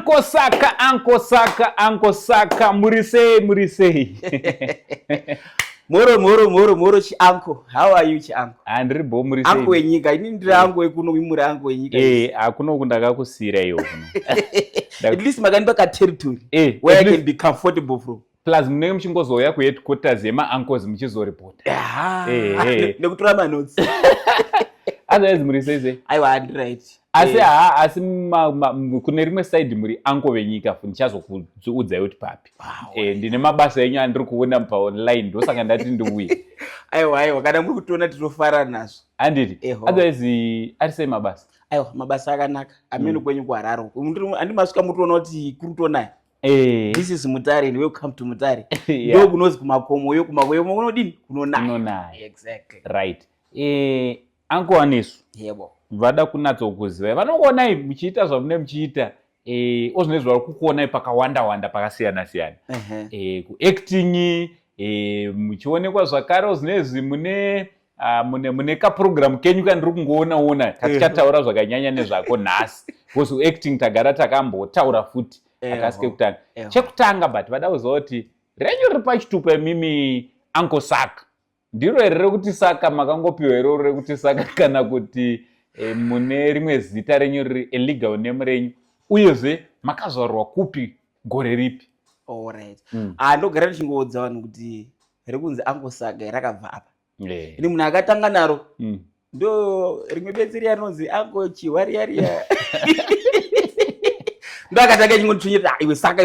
Uncle Saka, Murisei. Moro, Chi-uncle. How are you, Chi-uncle? Andri bo Murisei. Uncle wenyika, ini ndiri uncle wekuno, imuri uncle wenyika. Akuno kundakakusira iyo kuno. At least makandipa ka territory where I can be comfortable from. Plus munenge muchingozoya ku headquarters yema-uncles muchizoreport. Nekutora ma-notes. Otherwise Murisei. Aiwa, right. Asi kune rimwe side muri uncle venyika ndichazokuudza kuti papi. Ndine mabasa enyu andiri kuona paonline ndosaka ndati ndiuye. Aiwa, kana muri kutoona tinofara nazvo. Handiti. Otherwise ari sei mabasa? Aiwa, mabasa akanaka. Amene kwenyu kuHarare. Andimasuka mutoona kuti kuri kutonaya. This is Mutare and welcome to Mutare. Ndo kunozi kumakomo kunodini? Kunonaya. Exactly. Right. Uncle Anesu. Yebo. Vada kunatsokuziva. Vanokuonai muchiita zvamune muchiita. Ozvine zvari kukuonai pakawanda pakasiyana-siyana. Kuacting, muchionekwa zvakare ozvinezvi mune kaprogram kenyu kandiri kungoona katichataura zvakanyanya nezvako nhasi. Because acting tagara takambotaura futi. Akasike kutanga. Chekutanga but vada kuziva kuti renyu riri pachitupa mimi Uncle Saka. Ndiro here kuti Saka makangopiwa here rekuti Saka kana kuti mune rimwe zita renyu riri illegal name renyu uyezve makazvarwa kupi gore ripi? Alright. Ndogara ndichingoudza vanhu kuti rekunzi Uncle Saka rakabva apa. Ini munhu akatanga naro ndo rimwe betseri anonzi Uncle Chiwariya. Ndo akatanga chingotunyira iwe Saka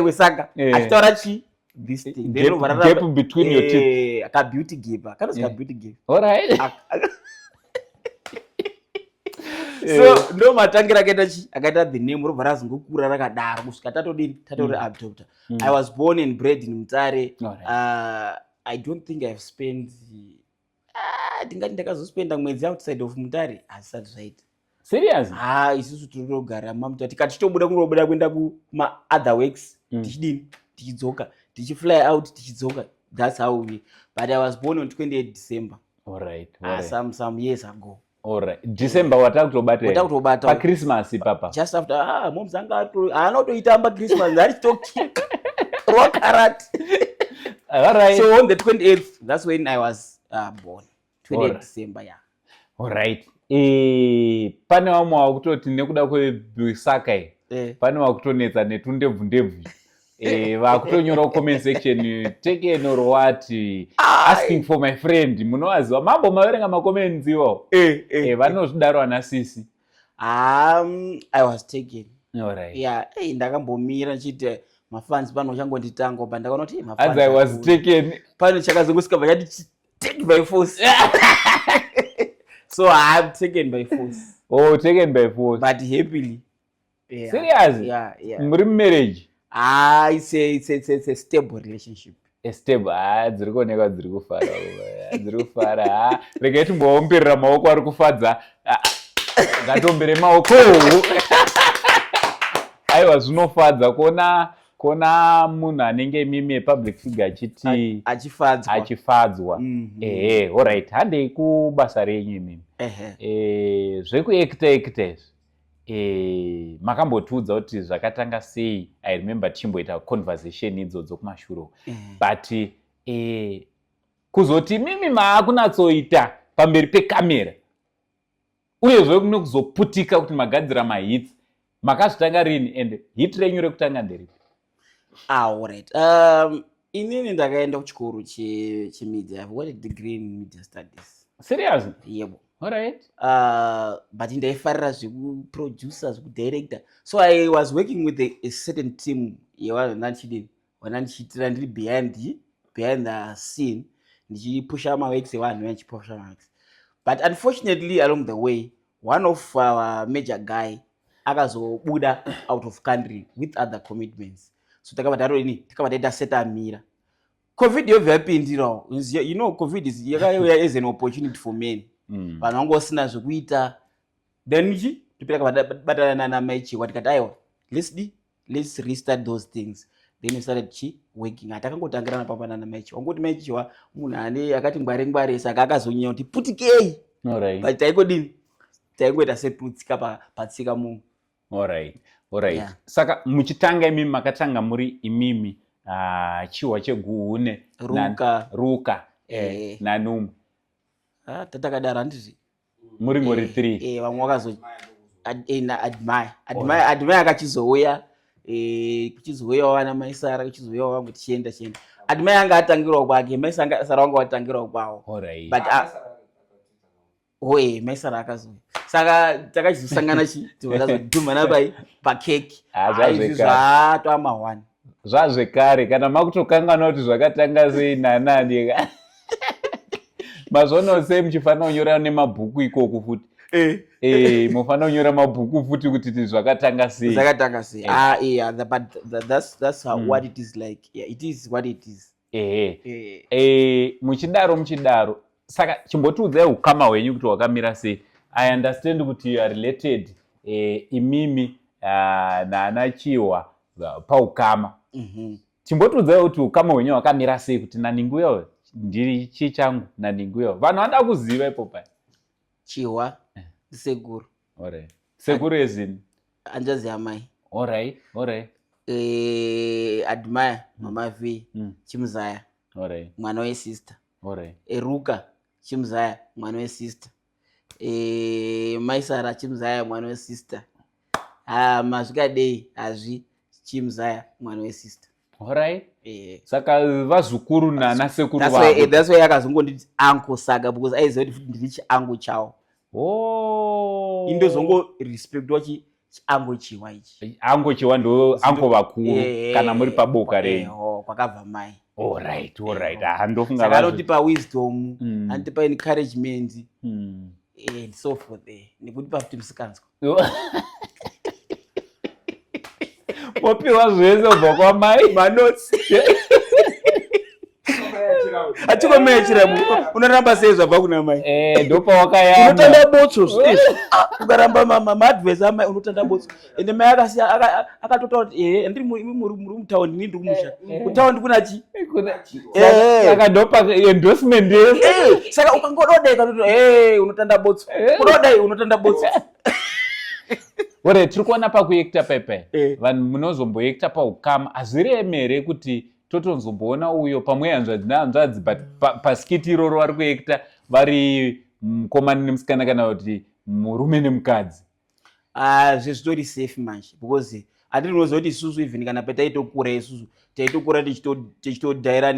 achitaura chi this thing gap between your teeth aka beauty gap kanonzi ka beauty gap. Alright. So ndo matangira akaita the name robva razongokura rakadaro kusvika tatori abdoctor. I was born and bred in Mutare. I don't think I've spent ndingati ndakazospenda mwedzi outside of Mutare asati zvaita. Serious? Isusu tinogara maMutare tikati tichitobuda kunobuda kuenda kuma other works tichidini tichidzoka tichifly out tichidzoka. That's how we. But I was born on 28 December. Alright. Some years ago. Alright. December watakutobata pa Christmas papa. Just after mom zanga anotoitamba Christmas ndari chitoki rokarat. Alright. So on the 28th that's when I was born. 28 December, yeah. Alright. Pane vamwe vakutoti nekuda kweSaka pane vakutonetsa netundebvu vakutonyora comment section taken or what asking for my friend munovaziva mambo maverenga macomments iwawo vanozvidaro ana sisi. I was taken. Alright. Yeah, ndakambomira nchiti mafans pano changonditanga pa ndakaona kuti as I was taken pano chakazongosika chati take by force. So I'm taken by force. Oh, taken by force. But happily. Yeah. Serious? Yeah. Muri marriage? It's a stable relationship. A stable. Dziri kuoneka dziri kufara. Rega timbomberera maoko ari kufadza. Ngatombere maoko. Aiwa zvinofadza kuona munhu anenge mimi public figure achiti achifadzwa. Alright. Handei kubasa renyu mimi. Zvekuacta makambotiudza kuti zvakatanga sei. I remember tichimboita conversation idzodzo kumashuro. But kuzoti mimi maakunatsoita pamberi pekamera uyezve kunokuzoputika kuti magadzira mahits makazvitanga rini and hit renyu rekutanga nderipi? Alright. Inini ndakaenda kuchikoro chemedia. I've got a degree in media studies. Seriously? Yebo. Alright. But ndaifarira zvekuproducer zvekudirector. So I was working with a certain team wanandichitira ndiri behind the scene ndichipusha maworks evanhu vanchipusha maworks. But unfortunately along the way one of our major guy akazobuda out of country with other commitments. So takabata seta mira. COVID yobva yapindirawo. You know COVID is as an opportunity for men. Vanhu vangosina zvekuita. Then tipiraka namaichi watikati aiwa let's restart those things. Then we started working. Atakangotangirana papa namaichi. Wangoti maichiwa munhu ane akati ngware saka akazonyanya kuti putikei. Alright. But taikodini? Taingoita setutsika patsika munhu. Alright. Alright. Yeah. Saka muchitanga imimi makatanga muri imimi chiwa cheguhune Ruka naNumwe. Tatakadara ndizvi. Muri ngori 3. Vamwe wakazo Admire akachizouya kuchizouya wana Maisara kuchizouya wangu tichienda. Admire anga atangirwa kwake, Maisara wanga watangirwa kwawo. Alright. But Maisara akazouya. Saka takachizosangana tazodhumana pakeki. Zvatwa 1. Zvazvekare kana makutokangana kuti zvakatanga sei nanani. Mazono sei muchifana kunyora nemabhuku ikoko futi. Mufana kunyora mabhuku futi kuti zvakatanga sei. Zvakatanga sei. But that's what it is like. Yeah, it is what it is. Muchidaro. Saka chimbotiudzai ukama hwenyu kuti wakamira sei. I understand kuti you are related imimi naana Chiwa paukama. Chimbotiudzai kuti ukama hwenyu wakamira sei kuti naninguyo ndiri chichangu naninguyo. Vanhu vanoda kuziva ipopa. Chiwa sekuru. Alright. Sekuru ezini. Anjazi amai. Alright. Admire mama V Chimuzaya. Alright. Mwana wesister. Alright. Ruka Chimuzaya mwana wesister. Maisara Chimuzaya mwana wesister. Mazvikadei azvi Chimuzaya mwana wesister. Alright. Saka vazukuru nana sekuru vavo. That's why akazongonditi uncle Saga because aiziva kuti ndiri chiangu chawo. Indozongo respect wachi chiangu Chiwa ichi. Ango Chiwa ndo ango vakuru kana muri paboka renyu. Kwakabva mai. Alright. Ndofunga saka anotipa wisdom, anotipa encouragement. And so forth there. Nekuti pafuti musikanzwa. Wapiwa zvese ubva kwamai manotsi. Atikomeechera unoramba sei zvabva kuna mai. Ndopa wakayamba. Unotanda botso. Ukaramba ma-advice amai unotanda botso. Ende mai akatotaura kuti ndiri muri mutauni ndiri kumusha. Kutauni kuna chi? Saka ndopa endorsement yese. Saka ukangododeka kuti unotanda botso. Unodai unotanda botso. Ore tiri kuona pakuekta pepe. Vanhu munozomboekta paukama hazviremere kuti totonzomboona uyo pamwe hanzvadzi but paskiti iroro vari kuekta vari mukomana nemusikana kana kuti murume nemukadzi. Zvezvitori safe manje because hatinoziva kuti isusu even kana pataitokura isusu taitokura tichitodhaira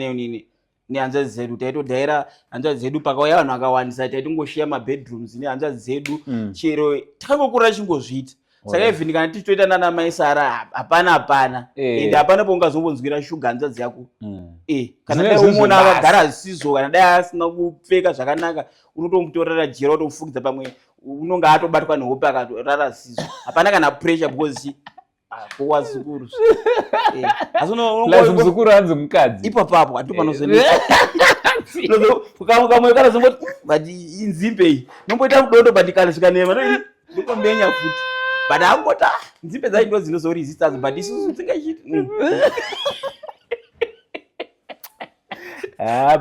nehanzvadzi dzedu, taitodhaira hanzvadzi dzedu pakauya vanhu vakawandisa taitongoshiya mabedrooms nehanzvadzi dzedu chero takangokura tichingozviita. Saka even kana tichitoita nana Maisara hapana ende hapana paungazombonzwira shuga hanzvadzi yako. Kana dai umona akagara zisizo kana dai asina kupfeka zvakanaka unotomutorera jera utomufugidza pamwe unonga atobatwa nehope akatorara zisizo. Hapana kana pressure because kowa zukuru. Plus mzukuru hanzi mukadzi. Ipapo hatipanozonesa. Kamwe karazomboti but inzimbe iyi nomboita mudondo bandikalisvika nema ndombenya futi. But angota nzimbe dzacho ndo dzinozoresistance but isusu dzingachiti.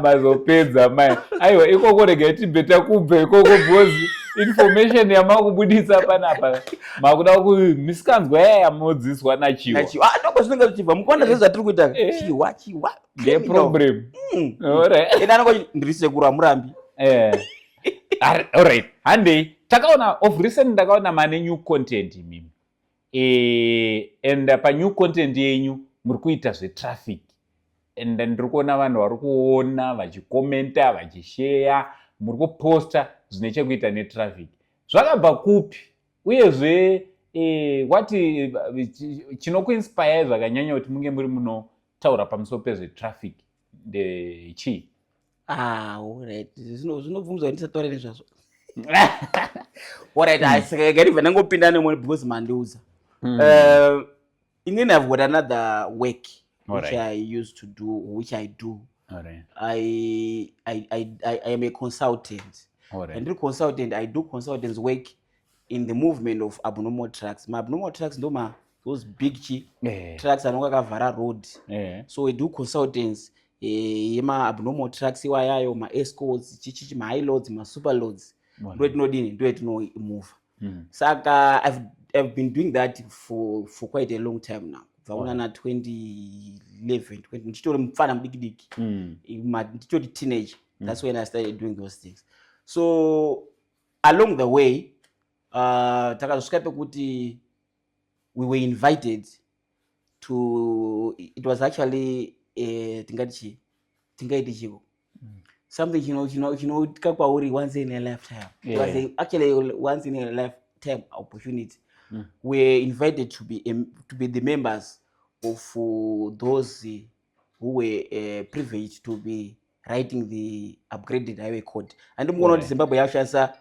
Mazopedza mai. Aiwa ikoko rega tibeta kubve ikoko bhozi information yamakubudisa panapa. Makuda kumisikanzwa yamodziswa naChiwa. Ndoko zvinenge zvichibva mukonda zvezvatiri kuita. Chiwa. The problem. Alright. Ena anongoti ndiri sekuru amurambi. Alright. Handei takaona of recent ndakaona mane new content mimi. And pa new content yenyu muri kuita zvetraffic. And then ndiri kuona vanhu vari kuona vachikomenta vachishare muri kuposta zvine chekuita netraffic. Zvakabva kupi? Uyezve wati chinokuinspire zvakanyanya kuti munge muri munotaura pamusoro pezvetraffic ndechii? Alright. Zvinobvunzwa ndisataura nezvazvo. Alright, I nangopinda nemwe because mandiuza. Inini I've got another work which I used to do, which I do. Alright. I am a consultant. Alright. And consultant, I do consultants work in the movement of abnormal trucks. My abnormal trucks ndo those big trucks anonga kavhara road. So we do consultants yema abnormal trucks iwayayo ma escorts, chichichi ma high loads, ma super loads. Ndo tinodini ndo tinomove. Saka I've been doing that for quite a long time now. Vaona 2011, ndichitori mfana mudiki ndichitori teenage. That's when I started doing those things. So along the way, takazosvika pekuti we were invited to, it was actually tingati chiko something chinoitika kwauri once in a lifetime. It was actually once in a lifetime opportunity. We're invited to be the members of those who were privileged to be writing the upgraded highway code. And I'm going to Zimbabwe yashanisa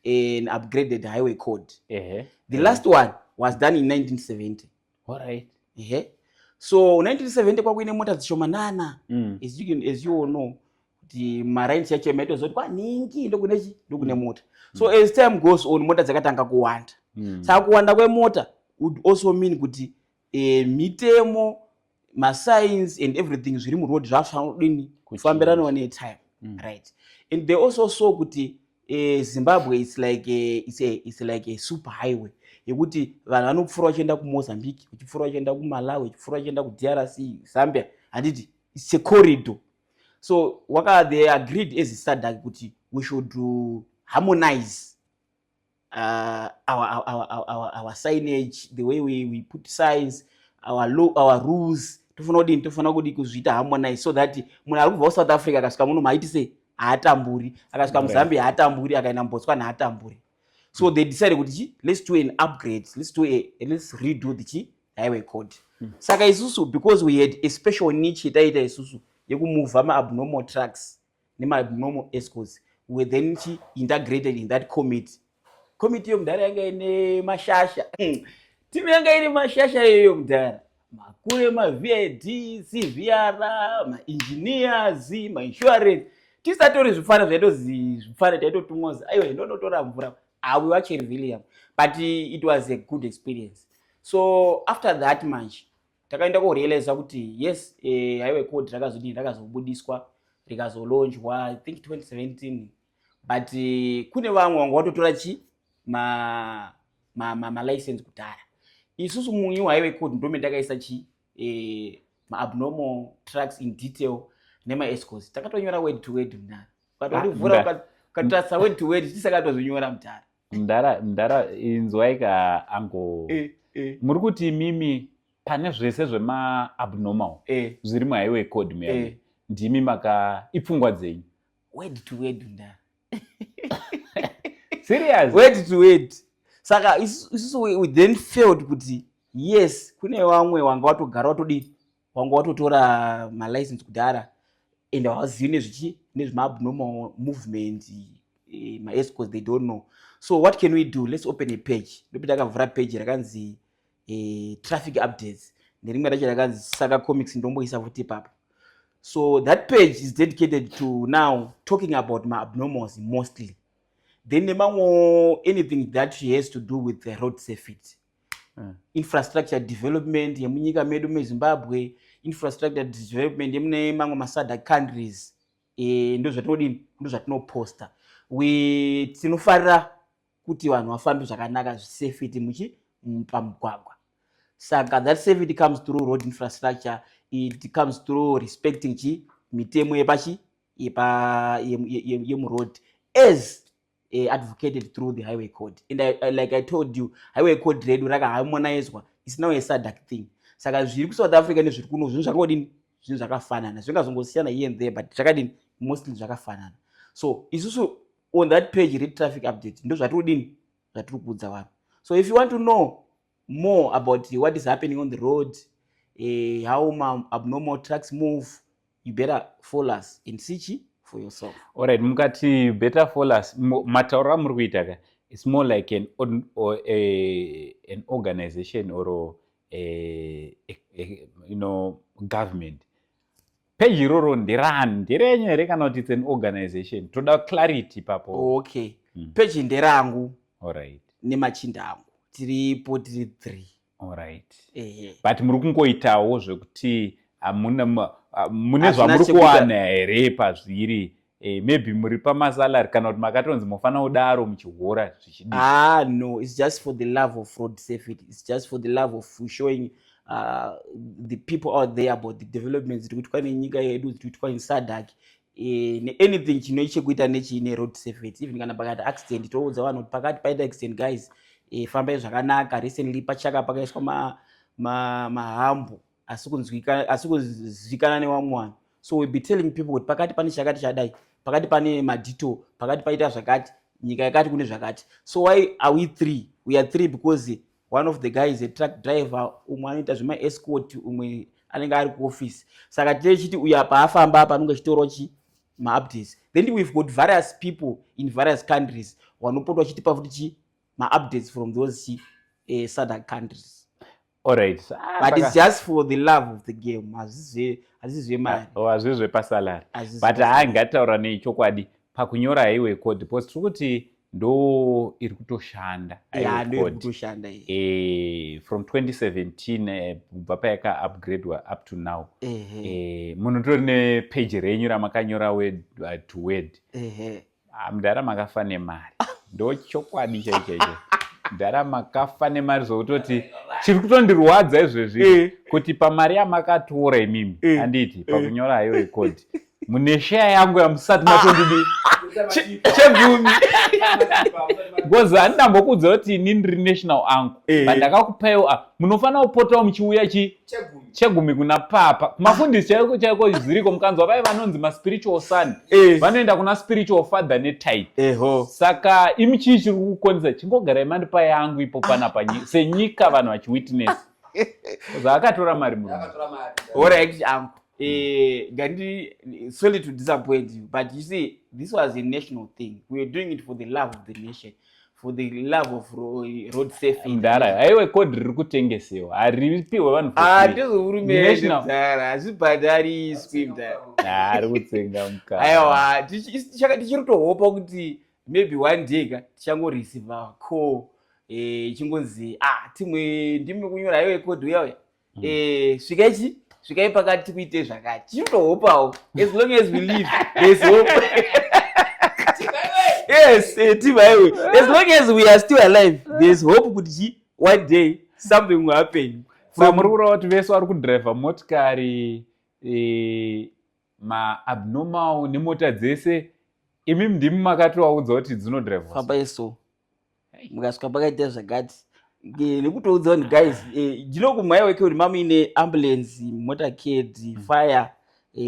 an upgraded highway code. The last one was done in 1970. All right. So 1970 kwakuine mota dzishomanana. As you all know, the marine yacho yaitozoti kwaningi ndokune mota. So as time goes on, mota dzakatanga kuwanda. Saka kuwanda kwemota would also mean kuti mitemo, signs and everything zviri muroad zvafanodini kufambirana netime, right? And they also saw kuti Zimbabwe is like a super highway yekuti vanhu vanopfuura vachienda kuMozambique, vachipfuura vachienda kuMalawi, vachipfuura vachienda kuDRC, Zambia, handiti it's a corridor. So they agreed as a SADC kuti we should harmonize our signage, the way we put signs, our rules. Tofana kudi kuzviita harmonize so that munhu ari kubva South Africa akasvika muno maitise haatamburi, akasvika muZambia haatamburi, akaenda muBotswana haatamburi. So they decided kuti let's do an upgrade, let's redo the highway code. Saka isusu, because we had a special niche taita isusu yekumove abnormal trucks nema-abnormal escorts, we were then integrated in that committee yomudhara yanga ine mashasha. Timu yanga ine mashasha yomudhara, makuru ma-VID, CVR, ma-engineers, ma-insurance. Tisatori zvifana zvifana taitotumwa aiwa ndonotora mvura. We were actually really young, but it was a good experience. So after that much, takaenda kurealize kuti yes, highway code rakazobudiswa rikazolaunchwa I think 2017, but kune vamwe vanga vatotora ma license kudhara. Isusu mu highway code ndome takaisa ma-abnormal trucks in detail nema escorts. Takatonyora word to word mudhara. Katovhura katarasa word to word tisakatozonyora mudhara. Mudhara inzwaika ango. Muri kuti mimi pane zvese zvema-abnormal zviri mu-highway code muyani ndimi ipfungwa dzenyu. Word to word mudhara. Serious? Word to word. Saka isusu we then felt kuti yes, kune vamwe wanga watogara wanga watotora ma-license kudhara and hawazivi nezvema-abnormal movement, ma-escorts they don't know. So what can we do? Let's open a page. Ndopi takavhura page rakanzi traffic updates. Nerimwe racho rakanzi Saka Comics ndomboisa futi ipapo. So that page is dedicated to now talking about ma-abnormals mostly. Then anything that has to do with the road safety. Infrastructure development yemunyika medu meZimbabwe, infrastructure development yemune mamwe ma-SADC countries, ndo zvatinoposta. Tinofarira kuti vanhu vafambe zvakanaka safety pamugwagwa. Saka that safety comes through road infrastructure, it comes through respecting mitemo yemuroad as advocated through the highway code. And like I told you, highway code redu rakaharmonizwa. It's now a SADC thing. Saka zviri South Africa nezviri kuno zvinhu zvakadini, zvinhu zvakafanana. Zvingazongosiyana here and there, but zvakadini mostly zvakafanana. So isusu on that page read traffic update ndo zvatiri kuudza vanhu. So if you want to know more about what is happening on the road, how abnormal trucks move, you better follow us and see for yourself. All right, mukati better follow us. Mataura muri kuita it's more like an organization or government. Page iroro nderenyu here kana kuti it's an organization? Toda clarity papo. Okay. Page nderangu. All right. Nemachinda angu. Tiripo 3. All right. But muri kungoitawo zvekuti mune zvamuri kuwana here pazviri maybe muri pamasalary kana kuti makatonzi mufana kudaro muchihora zvichidi. No, it's just for the love of road safety. It's just for the love of showing the people out there about the developments zvikuitwa nenyika yedu zvikuitwa neSADC. Anything chinochekuita nechine road safety, even kana pakati accident toudza vanhu kuti pakati paita accident guys, fambai zvakanaka. Recently pachaka pakaiswa mahambo asikunzwikana nevamwe vanhu. So we'll be telling people kuti pakati pane chakati chadai, pakati pane madito, pakati paita zvakati, nyika yakati kune zvakati. So why are we three? We are three because one of the guys a truck driver, umwe anoita zvema escort, umwe anenge ari kuoffice. Saka tichiti uya paafamba apa anenge chitoro chi ma-updates. Then we've got various people in various countries wanopota vachitipa futi chi ma-updates from those SADC countries. Alright. But it's just for the love of the game. Azizve mari. Azizve pasalary. But ngataura nechokwadi pakunyora haiwe code post kuti ndo iri kutoshanda. From 2017 kubva payaka upgradewa up to now. Munotori nepage renyu ramakanyora word to word. Mudara makafa nemari. Ndo chokwadi chaicho. Mudara makafa nemari zvokutoti chiri kutondirwadza izvezvi kuti pamari yamakatora imimi handiti pakunyora haiwe code mune share yangu yamusati matondidi chegumi because handambokudza kuti inini ndiri national angu bandakakupaiwo munofanira kupotawo muchiuya chegumi kuna papa kumafundisi chaiko zviriko mukanzwa vai vanonzi maspiritual son vanoenda kuna spiritual father netithe. Saka imi chii chiri kukonzera chingogarai mandipa yangu ipo panapa senyika vanhu vachiwitness akatora mari munhu. Alright, Gandhi, sorry to disappoint you, but you see, this was a national thing. We were doing it for the love of the nation, for the love of road safety. Ndara, aiwe code riri kutengesewa. Aripiwe vanhu for free. Ndizo hurumende ndara, azvibhadhari screamed. Ari kutsenga mukaka. Aiwa, tichiri kutohopa kuti maybe one day tichangoreceive our call. Chingonzi, timwe ndimi kunyora aiwe code uya. Svikai pakati kuite zvakati. Chinotohopawo. As long as we live, there's hope. Yes, team highway. As long as we are still alive, there's hope kuti one day something will happen. Muri kurawa kuti vese vari kudhiraivha motikari ma-abnormal nemota dzese, imi ndimi makatovaudza kuti dzinodhiraivhwa. Fambai so. Mukasvika pakaita zvakati. Nekutoudza vanhu guys, ndinokumhaiweke kuti mamuine ambulance, motorcade, fire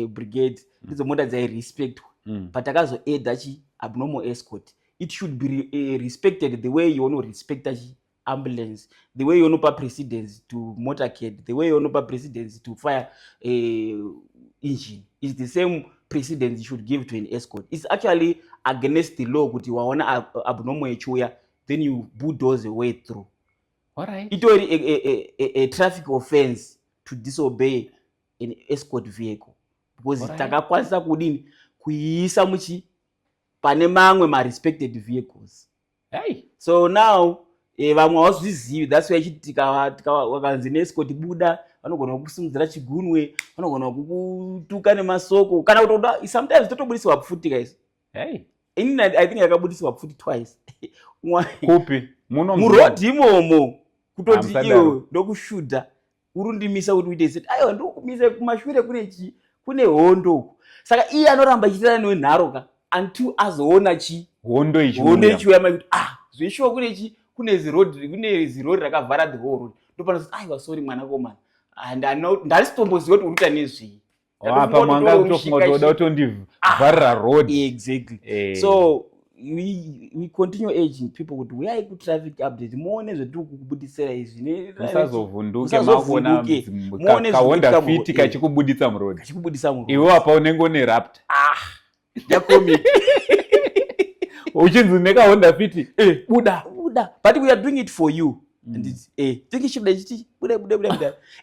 brigade, ndidzo mota dzairespectwa. Patakazoedha abnormal escort, it should be respected the way you want to respect ambulance, the way you want to precedence to motorcade, the way you want to precedence to fire engine. It's the same precedence you should give to an escort. It's actually against the law kuti waona abnormal echuya, then you bulldoze a way through. Alright. It was a traffic offense to disobey an escort vehicle because takakwanisa kudini kuiisa muchi pane mamwe ma-respected vehicles. Hey. So now vamwe havazvizivi, that's why wakanzi neescort buda vanogona kukusimudzira chigunwe, vanogona kukutuka nemasoko kana kutoda sometimes totobudiswa pfuti guys. Hey. Inini I think yakabudiswa pfuti twice. Kupi? Murodhi imomo kutoti iwe ndokushuta urundimisa kuti uite seti aiwa ndokumisa kumashure kune hondo. Saka iye anoramba achiitana nenharoka until azoona hondo ichiuya kuti zvishuwa kune zirori rakavhara the whole road. Ndopano kuti aiwa sorry mwanakomana, ndasitomboziva kuti uruta nezvii. Pamwanga kutofunga kuti undivharira road. Exactly. So we continue aging people kuti uyai kutraffic update muone zvetiri kukubudisira izvi. Musazovhunduke makuona kahonda fiti kachikubudisa muroad. Iwe apa unenge une raptor. Yakomic. Uchinzi nekahonda fiti. Buda. But we are doing it for you. And it's thinking chiti buda.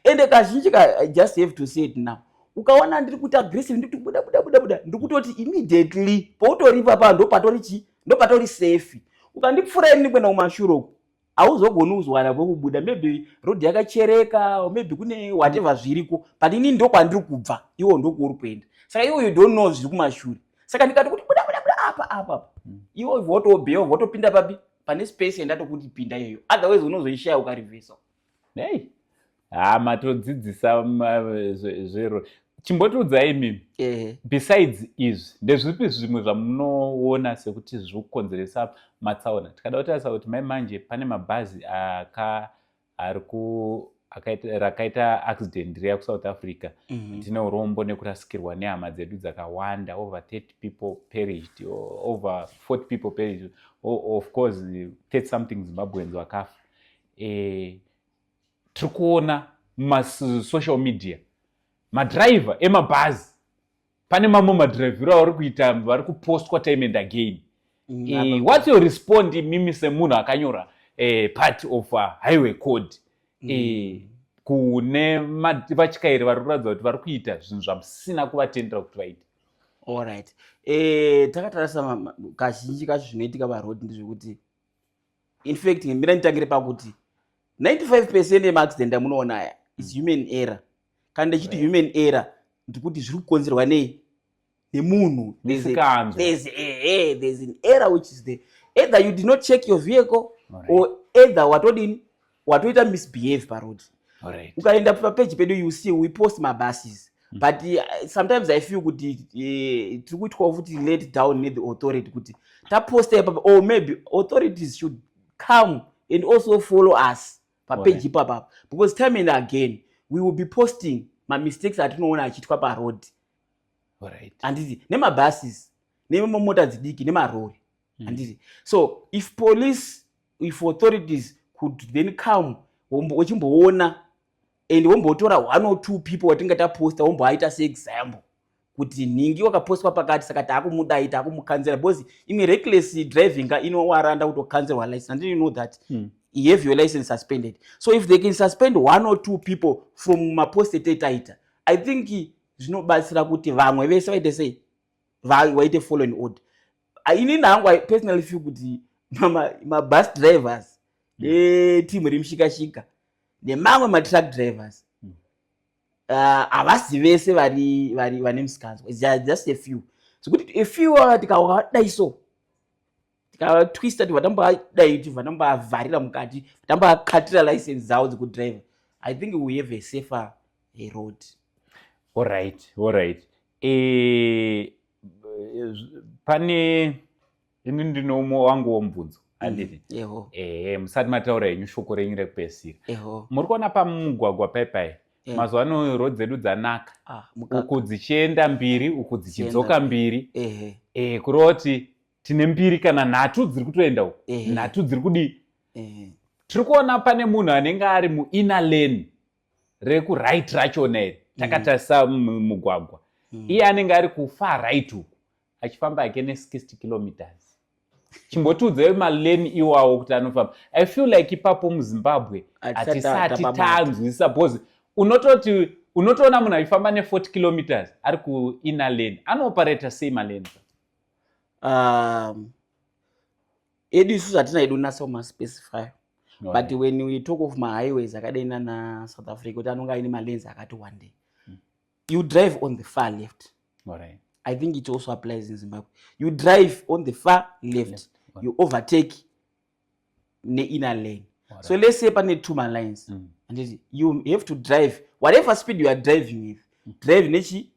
And kazhinji I just have to say it now. Ukaona ndiri kuita aggressive ndikuti buda ndikutoti immediately pautoripa pa ndopatori safe. Ukandipfura ini kwenda kumashuro hauzogoni kuzwana kubuda, maybe road yakachereka or maybe kune whatever zviriko, but ini ndo kwandiri kubva iwo ndo kuri kuenda. Saka iwo you don't know zviri kumashure. Saka ndikati kuti apa iwo votobhewa votopinda papi pane space yandatokuti pinda iyoyo, otherwise unozoishaya ukarivhesa. Hey, matodzidzisa zvero. Chimbotiudzai mimi, besides izvi ndezvipi zvimwe zvamunoona sekuti zviri kukonzeresa matsaona? Tikada kutarisa kuti mai manje pane mabhazi rakaita accident riya kuSouth Africa. Tine urombo nekurasikirwa nehama dzedu dzakawanda, over 30 people perished, over 40 people perished, of course 30 something Zimbabweans wakafa. Tiri kuona social media madriver emabhazi, pane mamwe madriver vari kuita vari kupostwa time and again. What's your response mimi semunhu akanyora part of highway code kune vatyairi vari kuratidza kuti vari kuita zvinhu zvamusina kuvatendera kuti vaite? Alright, takatarisa kazhinji kacho zvinoitika parodi ndezvekuti, in fact mbira nditangire pakuti 95% yemaaccident amunoona aya is human error. Kana ndechiti human error ndikuti zviri kukonzerwa nemunhu. There's an error which is there. Either you did not check your vehicle, or either watoita misbehave parodi. Ukaenda papage pedu you see we post mabuses. But sometimes I feel kuti tiri kuitwa futi let down the authority kuti taposta ipapo, or maybe authorities should come and also follow us papage ipapo, because time and again we will be posting my mistakes atinoona achitwa parod. Anditi nemabuses nemamota dzidiki nemarori. Anditi so if police, if authorities could then come wachimboona and wombotora 1 or 2 people watinga taposta womboaita seexample kuti ningi wakapostwa pakati saka takumudaita takumukanzera, because imwe reckless driving inowaranda kutokanzerwa license. And you know that you have your license suspended. So if they can suspend 1 or 2 people from maposte taita, I think zvinobatsira kuti vamwe vese vaite sei vaite follow and order. Inini hangu I personally feel kuti mabus drivers team rimshikashika nemamwe matruck drivers havasi vese vane musikanzwa, just a few. So kuti a few tikadai so tikatwista kuti vatambadai kuti vatambavharira mukati vatambakatira license dzavo dzekudriver, I think we have a safer road. Alright. Pane ini ndino umwe wangu womubvunzo anditi musati mataura henyu shoko renyu rekupedzisira. Muri kuona pamugwagwa paipai mazuva ano road dzedu dzanaka, uku dzichienda mbiri uku dzichidzoka mbiri, kureva kuti tine mbiri kana nhatu dziri kutoenda uku, nhatu dziri kudii. Tiri kuona pane munhu anenge ari muinner lane rekuright rachona iri, takatarisa mugwagwa, iye anenge ari kufar right uku achifamba ake ne60 kilometers. Chimbotiudze malane iwawo kuti anofamba. I feel like ipapo muZimbabwe hatisati tanzwisa, because unotoona munhu achifamba ne40 kilometers ari kuinner lane, anoparata sei malane? Edu isusu hatina edu nasa kumaspecify. But when we talk of highways akadai nana South Africa kuti anonga aine malanes akati one day, you drive on the far left. I think it also applies in Zimbabwe. You drive on the far left, you overtake the inner lane. So let's say pane 2 lines, and you have to drive whatever speed you are driving with, drive nechi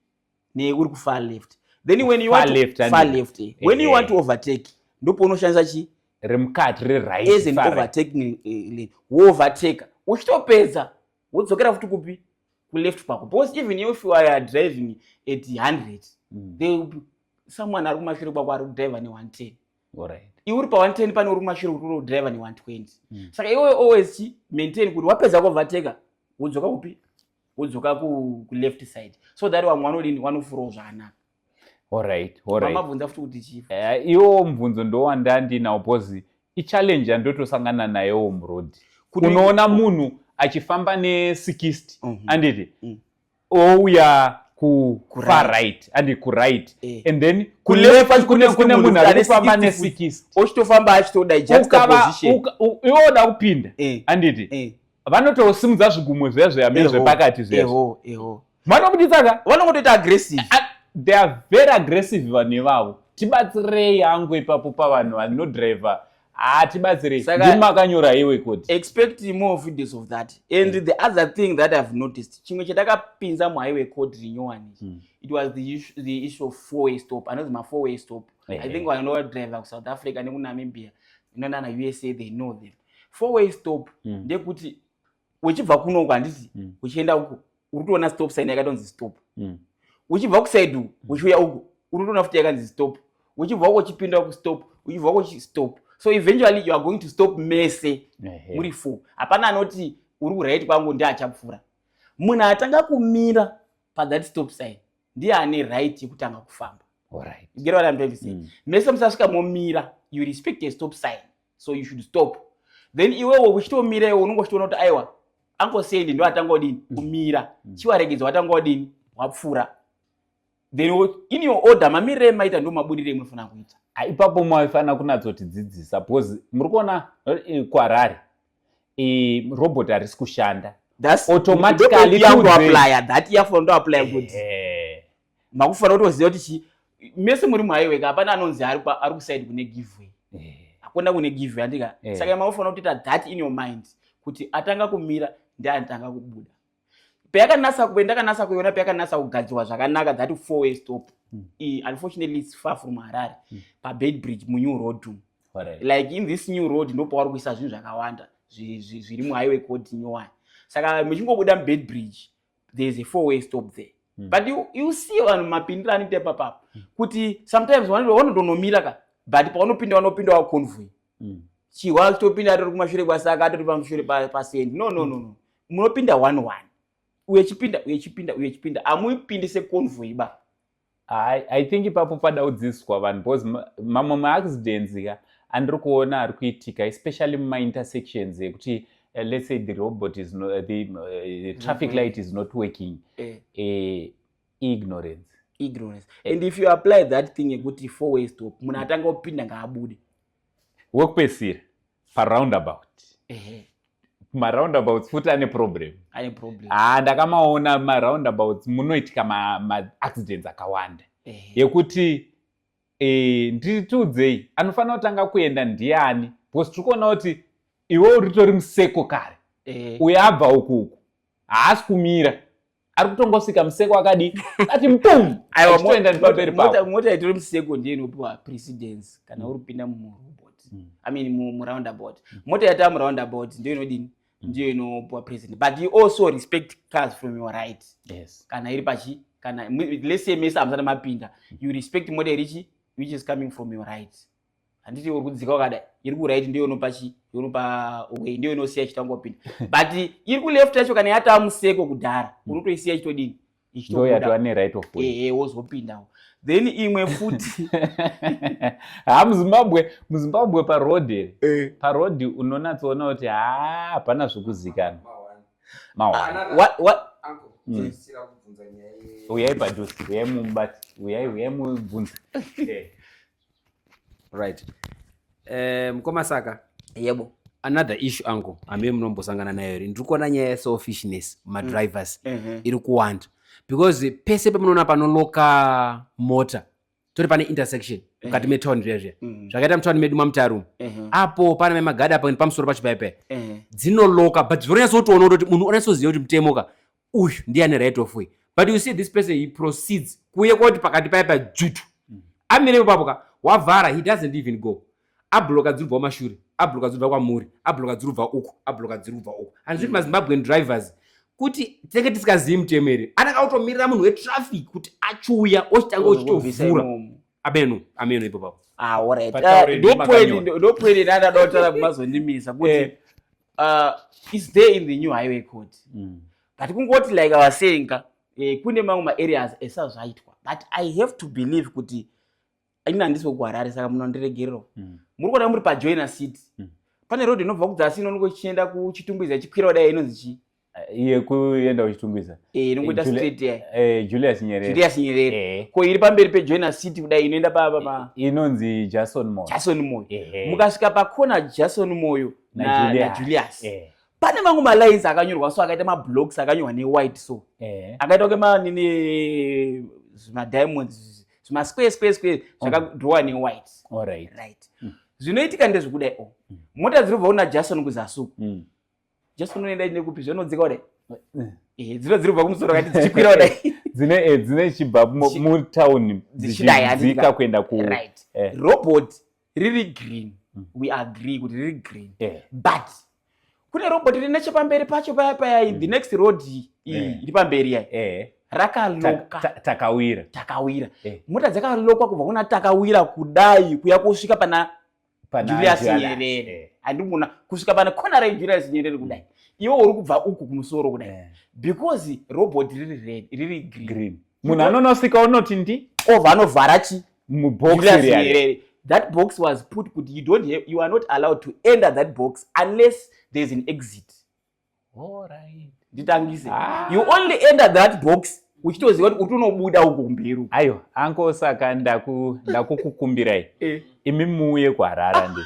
ne uri ku far left. Then when you want to when you want to overtake, ndipo unoshandisa chi remukati re-right as an overtaking lane. Overtake uchitopedza wodzokera futi kupi ku left kwako, because even if you are driving at 100, there will be someone ari kumashure kwako ari kudrive ne 110. Iwe uri pa 110 pane uri kumashure uri kudrive ne 120. Saka iwe always maintain kuti wapedza ku overtake wodzoka kupi, wodzoka ku left side, so that wamwe wanofurawo zvakanaka. Alright. Mamabvunza futi kuti chief. Iwo mubvunzo ndowanda ndinawo, because ichallenge yandotosangana nayo muroad. Unoona munhu achifamba ne60 anditi ouya ku far right andi ku right, and then ku left kune munhu ari kufamba ne60 ochitofamba achitoda juxtaposition. Iwoda kupinda anditi vanotosimudza zvigumwe zvezveyamene zvepakati zvezvo. Vanokutitsaka vanongotoita aggressive. They are very aggressive vanhu ivavo. tibatsirei yangu ipapo pavanhu vanodriver tibatsirei ndimakanyora highway code. Expect more videos of that. And the other thing that I've noticed, chimwe chatakapinza muhighway code renewal, it was the issue of four-way stop. Another my four-way stop. I think I know driver South Africa and Namibia, na USA, they know them. Four-way stop, ndekuti uchibva kuno kwandisi uchienda uko urikuona stop sign yakatonzi stop. Uchibva kuside uko uchiuya uko urikuona futi yakanzi stop. Uchibva uko uchipinda ku stop, uchibva uko stop. So eventually you are going to stop mese muri 4. Hapana anoti uri ku right kwangu ndi achapfura. Munhu atanga kumira pa that stop sign ndiye ane right yekutanga kufamba. Alright. You get what I'm trying to say? Mese musasvika momira, you respect a stop sign. So you should stop. Then iwewe uchitomira iwe unongochitoona kuti aiwa Uncle Sandy ndo atangodini kumira. Chiwaregedza watangodini wapfura. Then in your order mamire maita ndo mabudire munofana kuita. Ipapo mwaifana kunatsotidzidzisa because muri kuona kuHarare robot harisi kushanda. That's automatically to apply that earphone to apply good. Makufana kutoziva kuti mese muri muhighway hapana anonzi ari kuside kune giveaway. Hakuna kune giveaway andika. Saka makufana kutoita that in your mind kuti atanga kumira ndiye atanga kubuda. Peyakanasa kuiona peyakanasa kugadzirwa zvakanaka that four-way stop. Unfortunately it's far from Harare. Pa Beitbridge mu new road too. Like in this new road ndo pauri kuisa zvinhu zvakawanda zviri mu highway code nyowani. Saka muchingobuda mu Beitbridge there is a four-way stop there. But you see vanhu mapindira anoita papa kuti sometimes vanotonomira ka but paunopinda wa convoy. Chiwa chitopinda tori kumashure kwasaka atori pamushure pa send. No. Munopinda 1-1. Uyechipinda amuipindise convoy ba. I think ipapo padaudziswa vanhu because mamwe maaccidents andiri kuona ari kuitika especially muma intersections ekuti let's say the robot is not, the traffic light is not working. Ignorance. And if you apply that thing ekuti four-way stop munhu atanga kupinda ngaabude. Wokupesira pa roundabout. Ma-roundabouts futi ane problem. Ndakamaona ma-roundabouts munoitika ma-accidents akawanda. Yekuti nditiudzei anofanira kutanga kuenda ndiani because tiri kuona kuti iwe uritori museko kare. Uyo abva ukuku haasi kumira ari kutongosvika museko akadi ati mpum achitoenda ndipamberi pavo. Mota itori museko ndiye inopiwa precedence kana uripinda murobot. I mean mu-roundabout. Mota yata mu-roundabout ndiyo inodini ndiyo inopiwa precedence. But you also respect cars from your right. Yes. Kana iri pachi kana let's say mesa amsana mapinda you respect mota irichi which is coming from your right. Handiti uri kudzika wakada iri ku right ndiyo inopachi yonopa way ndiyo inosiya chitangopinda. But iri ku left yacho kana yata museko kudhara unotoisiya chitodini ndo yatwa ne right of way. Wozopindawo. Then imwe futi muZimbabwe pa road parodi unonatsoona kuti hapana zvekuzikana. What uyai padhuze uyai mubati uyai mubvunza. Right. Mkomasaka. Yebo. Another issue angu ambaye munombosangana nayo ndiri kuona nyaya selfishness madrivers iri kuwanda because pese pamunoona panoloka mota tori pane intersection mukati metown zvezve zvakaita mutauni medu mamutarumu apo pane magadhi apa pamusoro pachipaipai dzinoloka but zvoronyatsotoona kuti munhu unatsoziva kuti mutemoka uyu ndiye ane right of way but you see this person he proceeds kuye kuti pakati paipai dzvutu amirepo papoka wavhara he doesn't even go abloka dziri kubva mashure abloka dziri kubva kwamuri abloka dziri kubva uku abloka dziri kubva uku handizviti maZimbabwean drivers kuti tinenge tisikazivi mutemere anaka kutomirira munhu wetraffic kuti achiuya ochitanga uchitovhura ameno ipo papo. Alright. Ndopoende ndada kutaura kumazondimisa kuti is there in the new highway code. But kungoti like I was saying kune mamwe ma-areas esazvaitwa but I have to believe kuti ina handisi kuHarare saka munondiregerero. Muri kuona muri paJoina City pane road inobva kudzasi inongochienda kuchitumbwiza chikwira kudai inonzi chi iye kuenda kuchitumbwiza inongoita straight Julius Nyerere ko iri pamberi peJoina City kudai inoenda pa inonzi Jason Moyo. Mukasvika pakona Jason Moyo na Julius pane mamwe malines akanyorwa so akaita mablocks akanyorwa ne white so akaita ke manini zima diamonds square zvakadrowa newhite. Alright. Right. Zvinoitika ndezvekudai mota dziribva kuna Jason kuZasuku. Jason unoenda nekupi zvinodzika kudai. Dziribva kumusoro kati dzichikwira kudai. Dzine chibva mutauni dzichidzika kuenda ku. Right. Robot riri green. We agree kuti riri green. But kune robot riri nechepamberi pacho paya the next road iri pamberi yai. Rakaloka takawira. Mota dzakalokwa kubva kuna takawira kudai kuya kusvika pana Julius Nyerere. Andimuna kusvika pana kona Julius Nyerere kudai. Iwo uri kubva uku kumusoro kudai. Because robot riri green. Munhu anonosvika unoti ndi vanovhara chi mubox area. That box was put kuti you are not allowed to enter that box unless there is an exit. Alright. Nditangise. You only enter that box uchitoziva kuti unobuda uko kumberi. Ayo, anko saka ndakukumbirai. Imi muuye kuHarare ndi.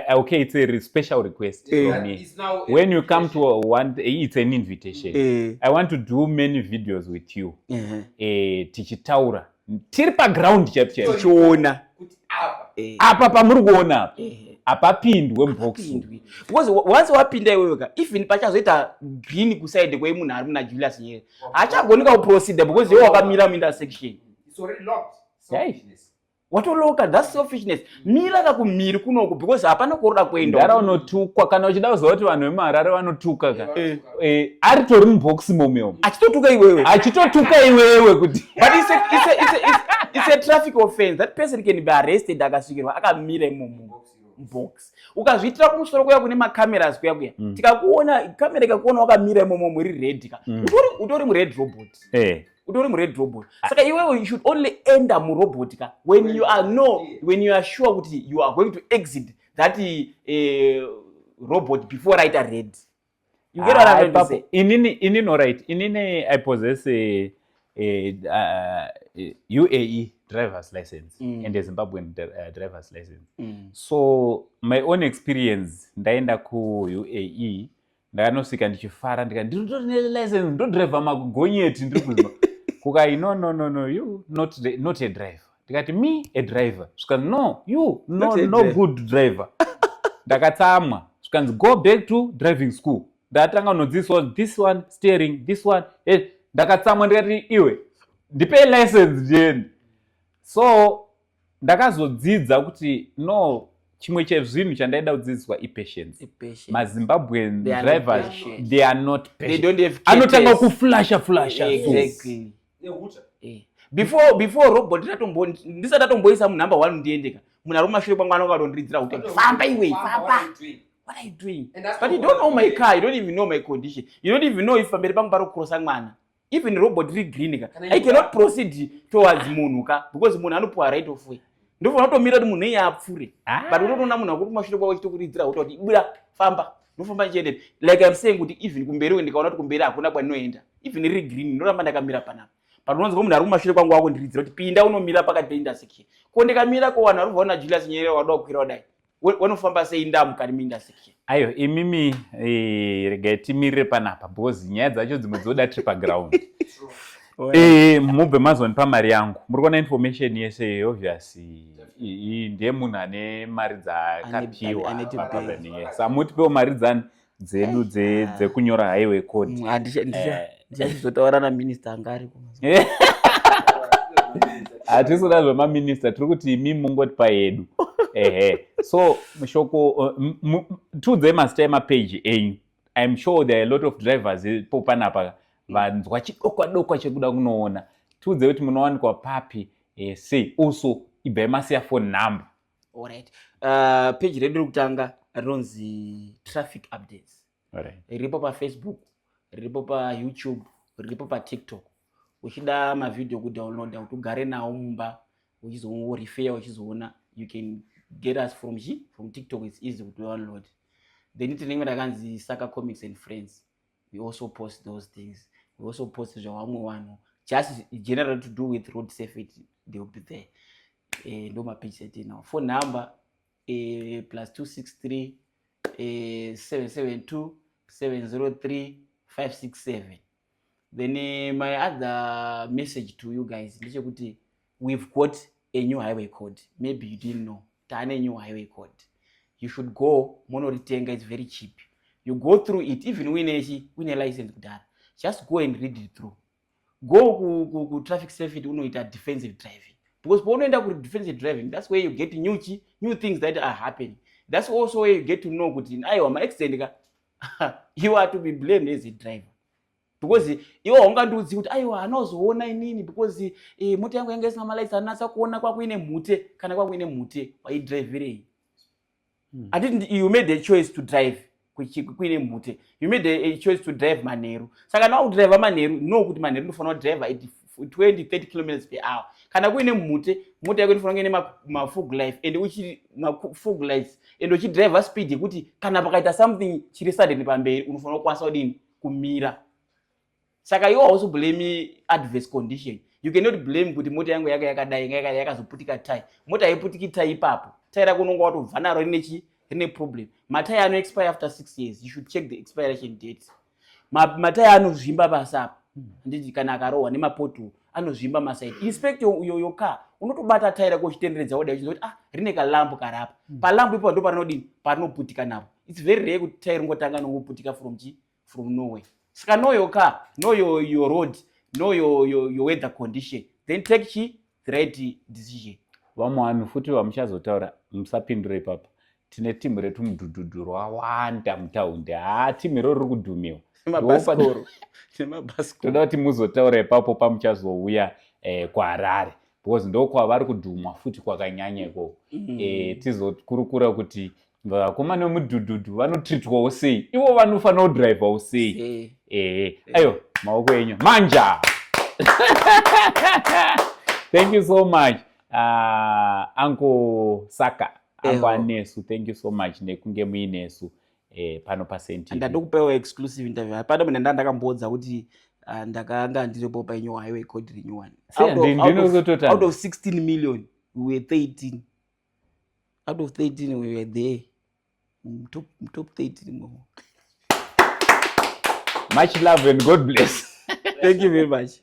Okay, it's a special request from me. When you come to it's an invitation. I want to do many videos with you. Tichitaura. Tiri pa ground tichiona. Apa pamuri kuona apa. Apapindwe mubox. Because once wapinda iwewe even pachazoita green kuside kwemunhu ari muna Julius Nyerere. Achagonika kuproceed because iwe wakamira intersection. It's already locked. Watoloka, that's selfishness. Mira kakumiri kunoku because hapana kuroda kuenda. Ndara unotukwa kana uchida kuziva kuti vanhu vemuHarare vanotuka ka. Aritori mubox momeo. Achitotuka iwewe. Achitotuka iwewe kuti. But it's a traffic offense. That person can be arrested akasvikirwa akamira imomo box. Ukazviitira kumusoro kuya kune macameras kuya. Tikakuona kamera ikakuona wakamira imomo muri red ka. Utori mu red robot. Utori mu red robot. Saka iwewe you should only enter mu robot ka when you are sure kuti you are going to exit that robot before right at red. You get what I'm trying to say? Inini alright. Inini I possess a UAE driver's license and a Zimbabwean driver's license. So my own experience ndaenda ku UAE ndanosvika ndichifara ndikati ndiri license ndodriver magonyeti ndiri kuzwa kukai no you not a driver. Ndikati me a driver. Svikanzi no you no good driver. Ndakatsamwa. Svikanzi go back to driving school. Ndatanga kunodzidziswa this one steering this one. Ndakatsamwa ndikati iwe ndipe license jeni. So ndakazodzidza kuti no chimwe chezvinhu chandaida kudzidziswa ipatience. MaZimbabwean drivers they are not patient. They don't have anotanga kuflasha. Exactly. Before robot ndisati atomboisa munumber 1 ndiendeka. Munhu ari kumashure kwangu anokatondiridzira kuti famba iwe famba. What are you doing? But you don't know my car, you don't even know my condition. You don't even know if pamberi pangu pari kucrossa mwana. Even robot ri green ka. I cannot proceed towards munhu ka because munhu anopuwa right of way. Ndofuna kutomira kuti munhu iye apfure. But unotoona munhu akuri kumashure kwawo chitokuridzira kuti buda famba. Nofamba chiende. Like I'm saying kuti even kumberi ndikaona kuti kumberi hakuna kwandinoenda. Even ri green ndoramba ndakamira panapa. But unonzwa munhu ari kumashure kwangu wako ndiridzira kuti pinda unomira pakati peintersection. Ko ndikamira ko wanhu ari kuona Julius Nyerere wada kukwira kudai. Wanofamba sei ndamukati meintersection. Ayo imimi regai timirire panapa because nyaya dzacho dzimwe dzoda tiri paground. Mubve mazonipa mari yangu. Muri kuona information yese obviously ndiye munhu ane mari dzakapiwa. Samutipewo mari dzedu dzekunyora highway code. Ndichachizotaura naminister anga ariko. Hatisoda zvemaminista tiri kuti imi mungotipa yedu. So mshoko tudze mazita emapage enyu. I'm sure there are a lot of drivers popanapa vanzwa chidokwa chekuda kunoona. Tudze kuti munowanikwa papi say also ibva masiya phone number. Alright. Page redu rokutanga ronzi traffic updates. Alright. Riripo pa Facebook, riripo pa YouTube, riripo pa TikTok. Uchida mavideo kudownloada kuti ugare nawo mumba uchizorefer uchizoona. You can get us from TikTok. It's easy to download. They need to name it Saka Comics and Friends. We also post those things. We also post one just general to do with road safety. They will be there. No my page setting now. Phone number +263 772 703 567. Then my other message to you guys is we've got a new highway code. Maybe you didn't know. A new highway code. You should go. Monoritenga is very cheap. You go through it. Even win a license, just go and read it through. Go to traffic safety. It's a defensive driving. Because when you end up with defensive driving, that's where you get new things that are happening. That's also where you get to know that in Iowa, my extended, you are to be blamed as a driver. Because you are going to Iowa, I know so because motor yangu yanga isina license anasa kuona kwa kuine mute kana kwa kuine mute why drive very. I didn't. You made the choice to drive kuine mute. You made a choice to drive Maneru. Saka now driver Maneru no kuti Maneru no drive at 20-30 kilometers per hour. Kana kuine mute yako inofana ngene ma fog life and which ma fog lights and which driver speed kuti kana pakaita something chiri sudden pamberi unofana kwanisa kudini kumira. Saka you also blame adverse condition. You cannot blame kuti moto yangu yakadai yakazoputika tie. Moto haiputiki tie ipapo. Tie rako unonga watobva naro rine problem. Matire ano expire after 6 years. You should check the expiration date. Matire anozvimba pasapo. Nditi kana akarohwa nemapoto anozvimba maside. Inspect your car. Unotobata tie rako uchitenderedza woda uchizoti rine kalambo karapa. Palambo ipo ndo parinodini parinoputika napo. It's very rare kuti tie ringotanga nokuputika from nowhere. Saka know your car, know your road, know your weather condition. Then take the right decision. Vamwe futi vamuchazotaura musapindure papa. Tine timu retu mudhudhudhu rwawanda mutaundi. Timu iro riri kudhumiwa. Toda kuti muzotaura ipapo pamuchazouya kuHarare. Because ndokwavari kudhumwa futi kwakanyanya ikoko. Tizokurukura kuti vakomana vemudhudhudhu vanotreatwawo sei, ivo vanofanira kudhiraivhawo sei. Ayo maoko enyu manja. Thank you so much Uncle Saka, Uncle Anesu, thank you so much nekunge muinesu pano paSenTV. Ndakupewa exclusive interview. Pada mune ndakambodza kuti ndakanga ndiripo pa new highway code renewal. Out of 16 million we were 13. Out of 13 we were there. Top 13. Much love and God bless. Thank you very much.